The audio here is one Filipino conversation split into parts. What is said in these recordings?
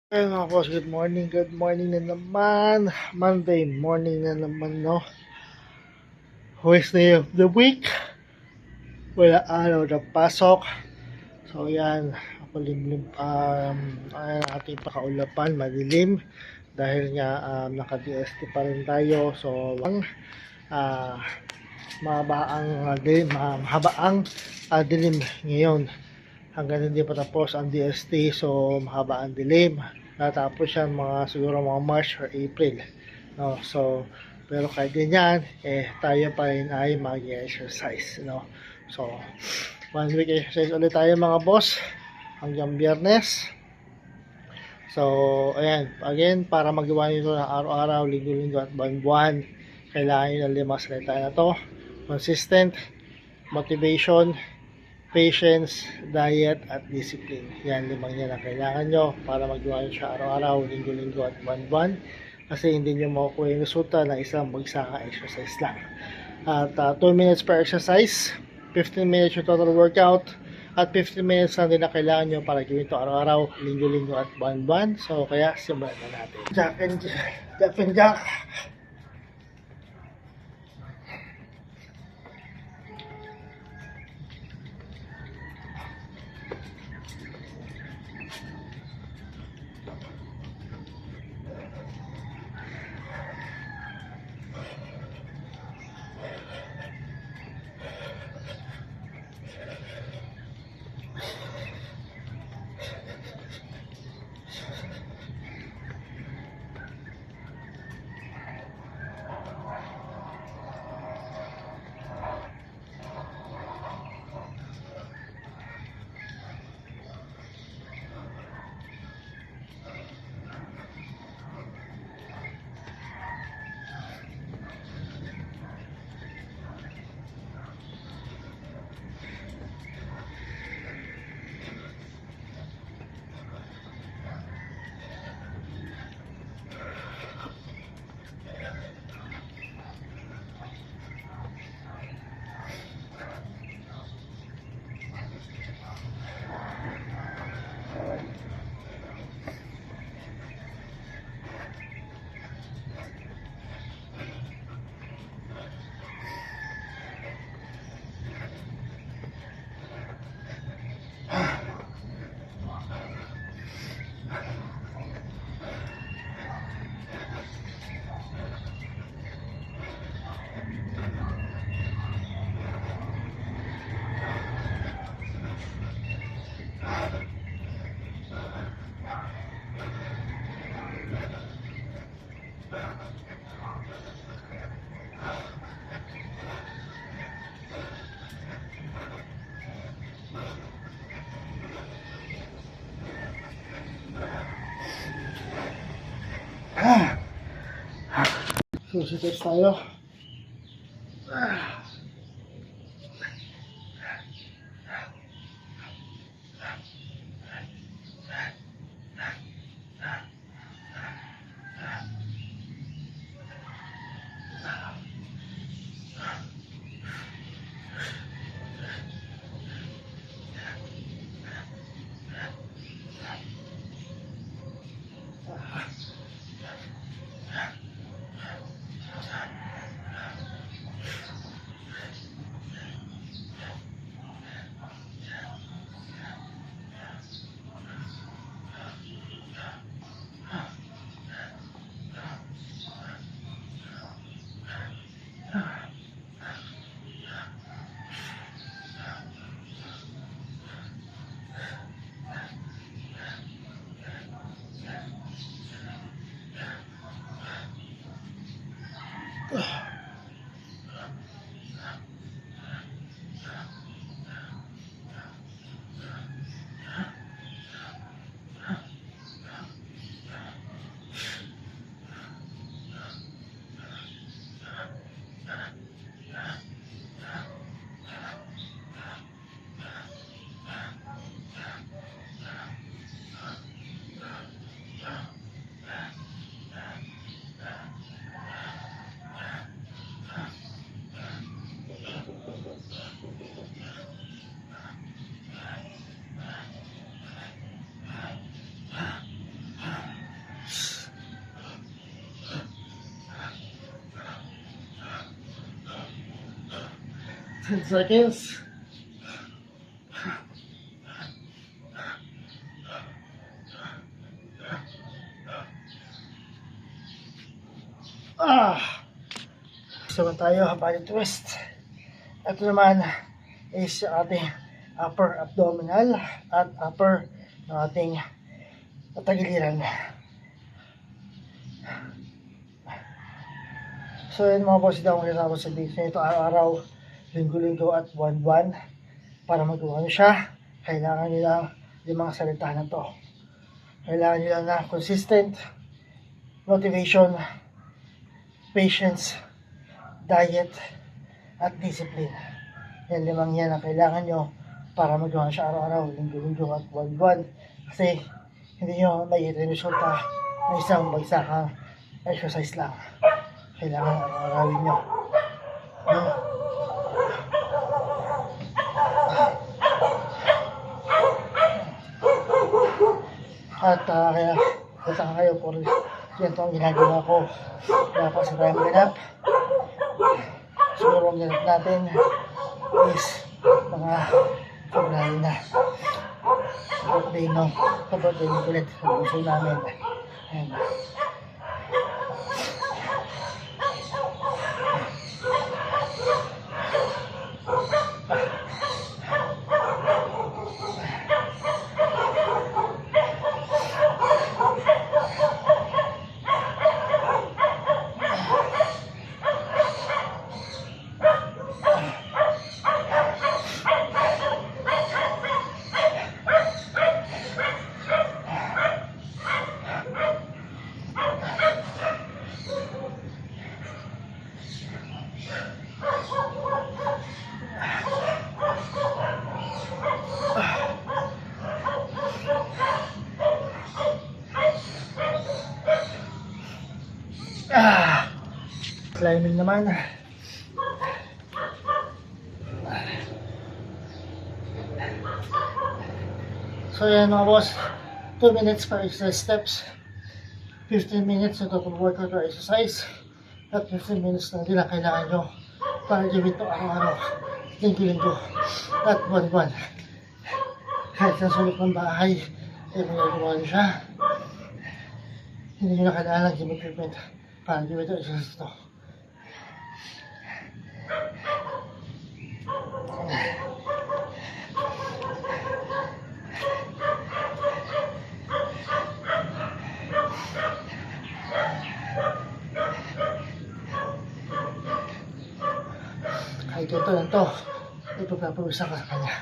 Ayun mga boss, good morning na naman. Monday morning na naman, no? First day of the week. Wala araw na pasok. So, yan. Makulimlim, ang ating pakaulapan, madilim. Dahil nga, naka-DST pa rin tayo. So, ah, mahaba ang dilim ngayon. Hanggang hindi pa tapos ang DST, so mahaba ang dilim. Natapos yan siguro mga March or April, no? So pero kahit ganyan, tayo pa rin ay mag-exercise, no? So 1 week exercise ulit tayo mga boss hanggang Biyernes. So ayan, again, para magawa nito na araw-araw, linggo-linggo at buwan-buwan, kailangan nyo ng 5 salita na to: consistent, motivation, patience, diet, at discipline. Yan, 5 yan ang kailangan nyo para magawa nyo siya araw-araw, linggo-linggo at buwan-buwan. Kasi hindi nyo makukuha yung resulta ng isang bagsaka exercise lang. At 2 minutes per exercise, 15 minutes yung total workout, at 15 minutes lang din na kailangan nyo para gawin ito araw-araw, linggo-linggo at buwan-buwan. So, kaya simulan na natin. Jack and Jack. Susunod tayo. 10 seconds. So tayo, body twist. Ito naman is yung ating upper abdominal at upper ng ating tagiliran. So yun mga boss, ito ang kasama sa video nito araw-araw, linggo-linggo at buwan-buwan. Para magawa nyo siya, kailangan nyo lang yung mga salita na to. Kailangan nyo lang na consistent, motivation, patience, diet, at discipline. Yan limang yan ang kailangan nyo para magawa siya araw-araw, linggo-linggo at buwan-buwan. Kasi hindi nyo makikita yung resulta ng isang bagsakang exercise lang. Kailangan araw-arawin nyo. At kaya kataka kayo po rin. Yan ito ang ginagawa ko. Kaya pa sa tayong ganap. Siguro ang ganap natin is mga February na. Birthday no ulit sa gusto namin. Ayan. Climbing naman. So yan mga boss, 2 minutes per exercise steps, 15 minutes na total workout or exercise, at 15 minutes na nila kailangan nyo para gawin ito araw-araw, linggo-linggo, at buwan-buwan. Kahit sa sulit ng bahay, ay magagawa nyo siya. Hindi nyo na kailangan ng gym equipment para gawin ito exercise ito. Kahit ito lang ito, ipagpapawisan ka sa kanya.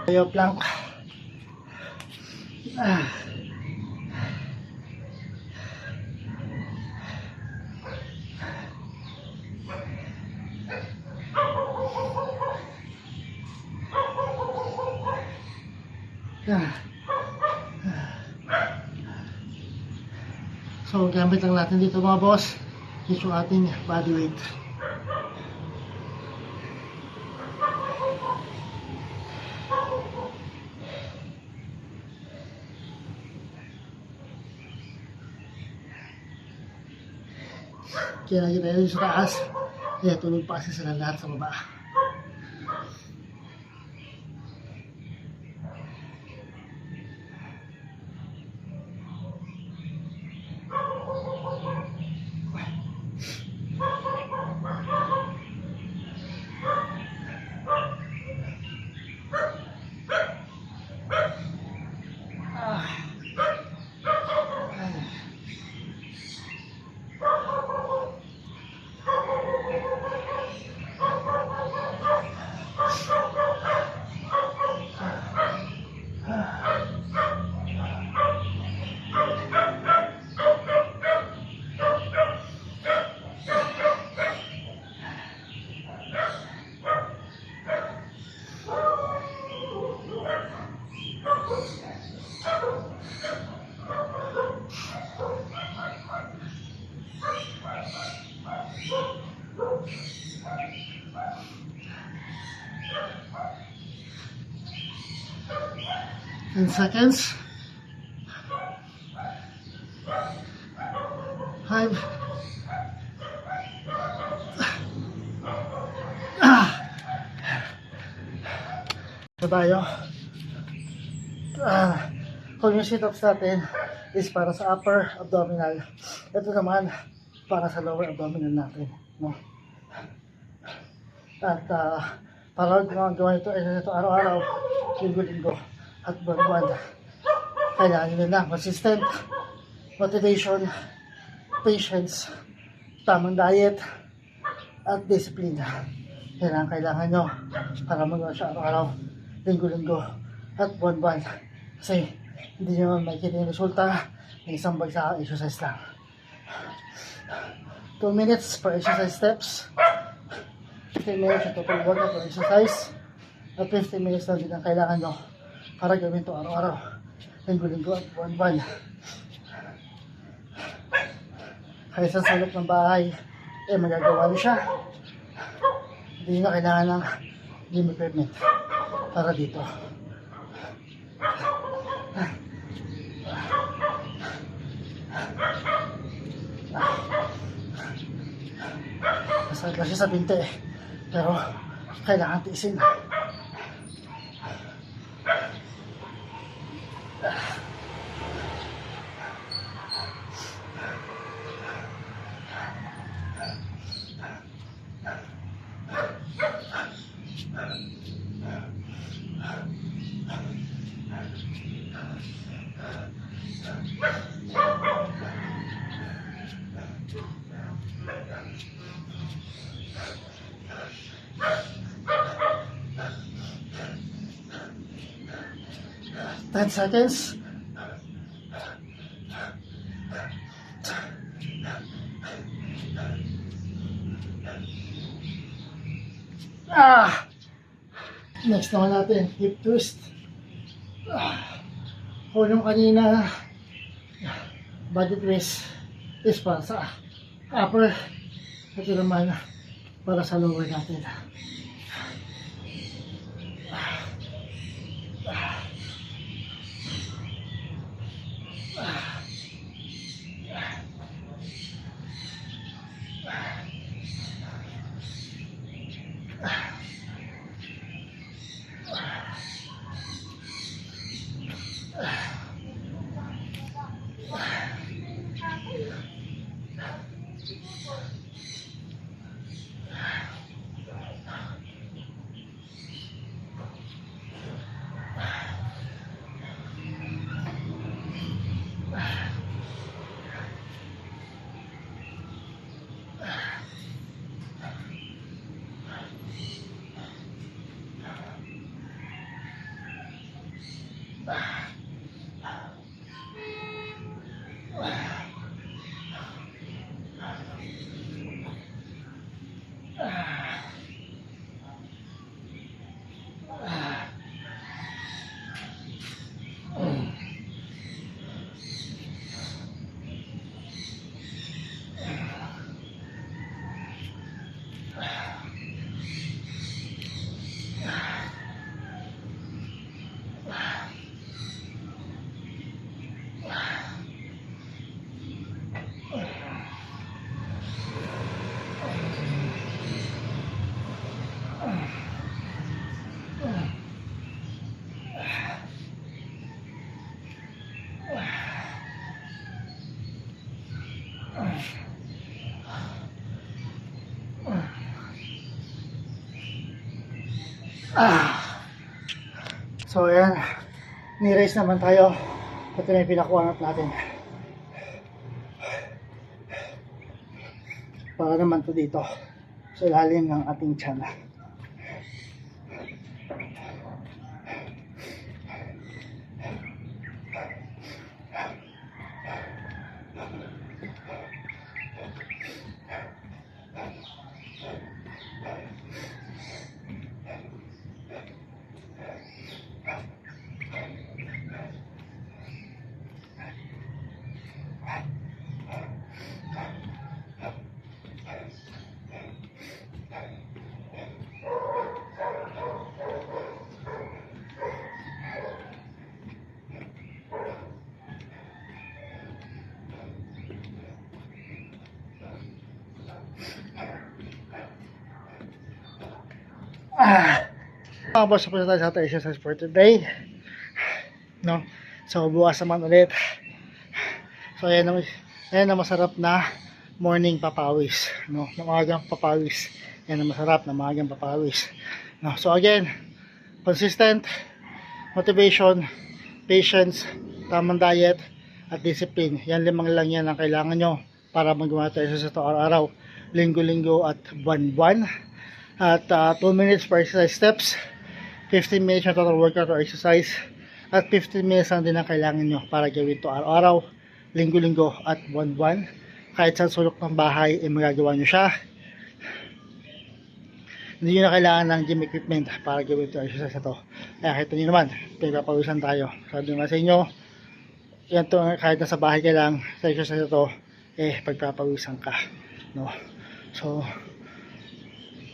Tayo plank. So gamit lang natin dito mga boss, is yung ating body weight. Kaya lagi tayo sa taas, kaya tulog pa kasi sila lahat sa baba. 10 seconds. 5. So tayo. Kung yung sit-ups natin is para sa upper abdominal, ito naman para sa lower abdominal natin, no? At para gawin ito araw-araw, linggo-linggo at buwan-buwan, kailangan nyo lang consistent motivation, patience, tamang diet at discipline. Kailangan nyo para magawa siya araw-araw, linggo-linggo at buwan-buwan, kasi hindi nyo makikita yung resulta ng isang bagsak exercise lang. 2 minutes per exercise steps, 15 minutes yung total workout per exercise, at 15 minutes lang din ang kailangan nyo para gawin ito araw-araw, linggo-linggo at buwan-buwan. Kaya sa salop ng bahay, magagawa nyo siya. Hindi nyo kailangan ng gym equipment para dito. Masakit lang siya sa binte, pero kailangan tiisin. Ten seconds. Next naman natin, hip twist. Kung yung kanina, body twist is para sa upper, ito naman para sa lower natin. So ayan, ni-raise naman tayo. Ito na yung pinakuha natin. Para naman to dito sa ilalim ng ating tiyan. Mga boss, punta tayo sa ating exercise for today. No? So, bukas naman ulit. So, ayan ang masarap na morning papawis. No? Na maagang papawis. Yan ang masarap na maagang papawis. No? So, again, consistent, motivation, patience, tamang diet, at discipline. Yan limang lang yan ang kailangan nyo para magawa tayo sa ito araw-araw, linggo-linggo at buwan-buwan. At 2 minutes per exercise steps, 15 minutes na total workout or exercise, at 15 minutes lang din ang kailangan nyo para gawin ito araw-araw, linggo-linggo at buwan-buwan. Kahit sa sulok ng bahay, magagawa nyo siya. Hindi nyo na kailangan ng gym equipment para gawin ito exercise na to. Kaya kita nyo naman, pinapawisan tayo. Sabi nga sa inyo, yan to, kahit nasa bahay ka lang sa exercise na to, pagpapawisan ka, no? So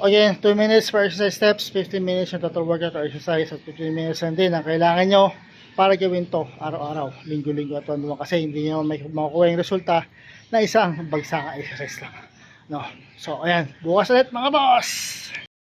again, 2 minutes per exercise steps, 15 minutes yung total workout or exercise, at 15 minutes lang din ang kailangan nyo para gawin to araw-araw, linggo-linggo at buwan, kasi hindi nyo may makukuha yung resulta na isang bagsakang exercise lang, no? So ayan, bukas ulit mga boss.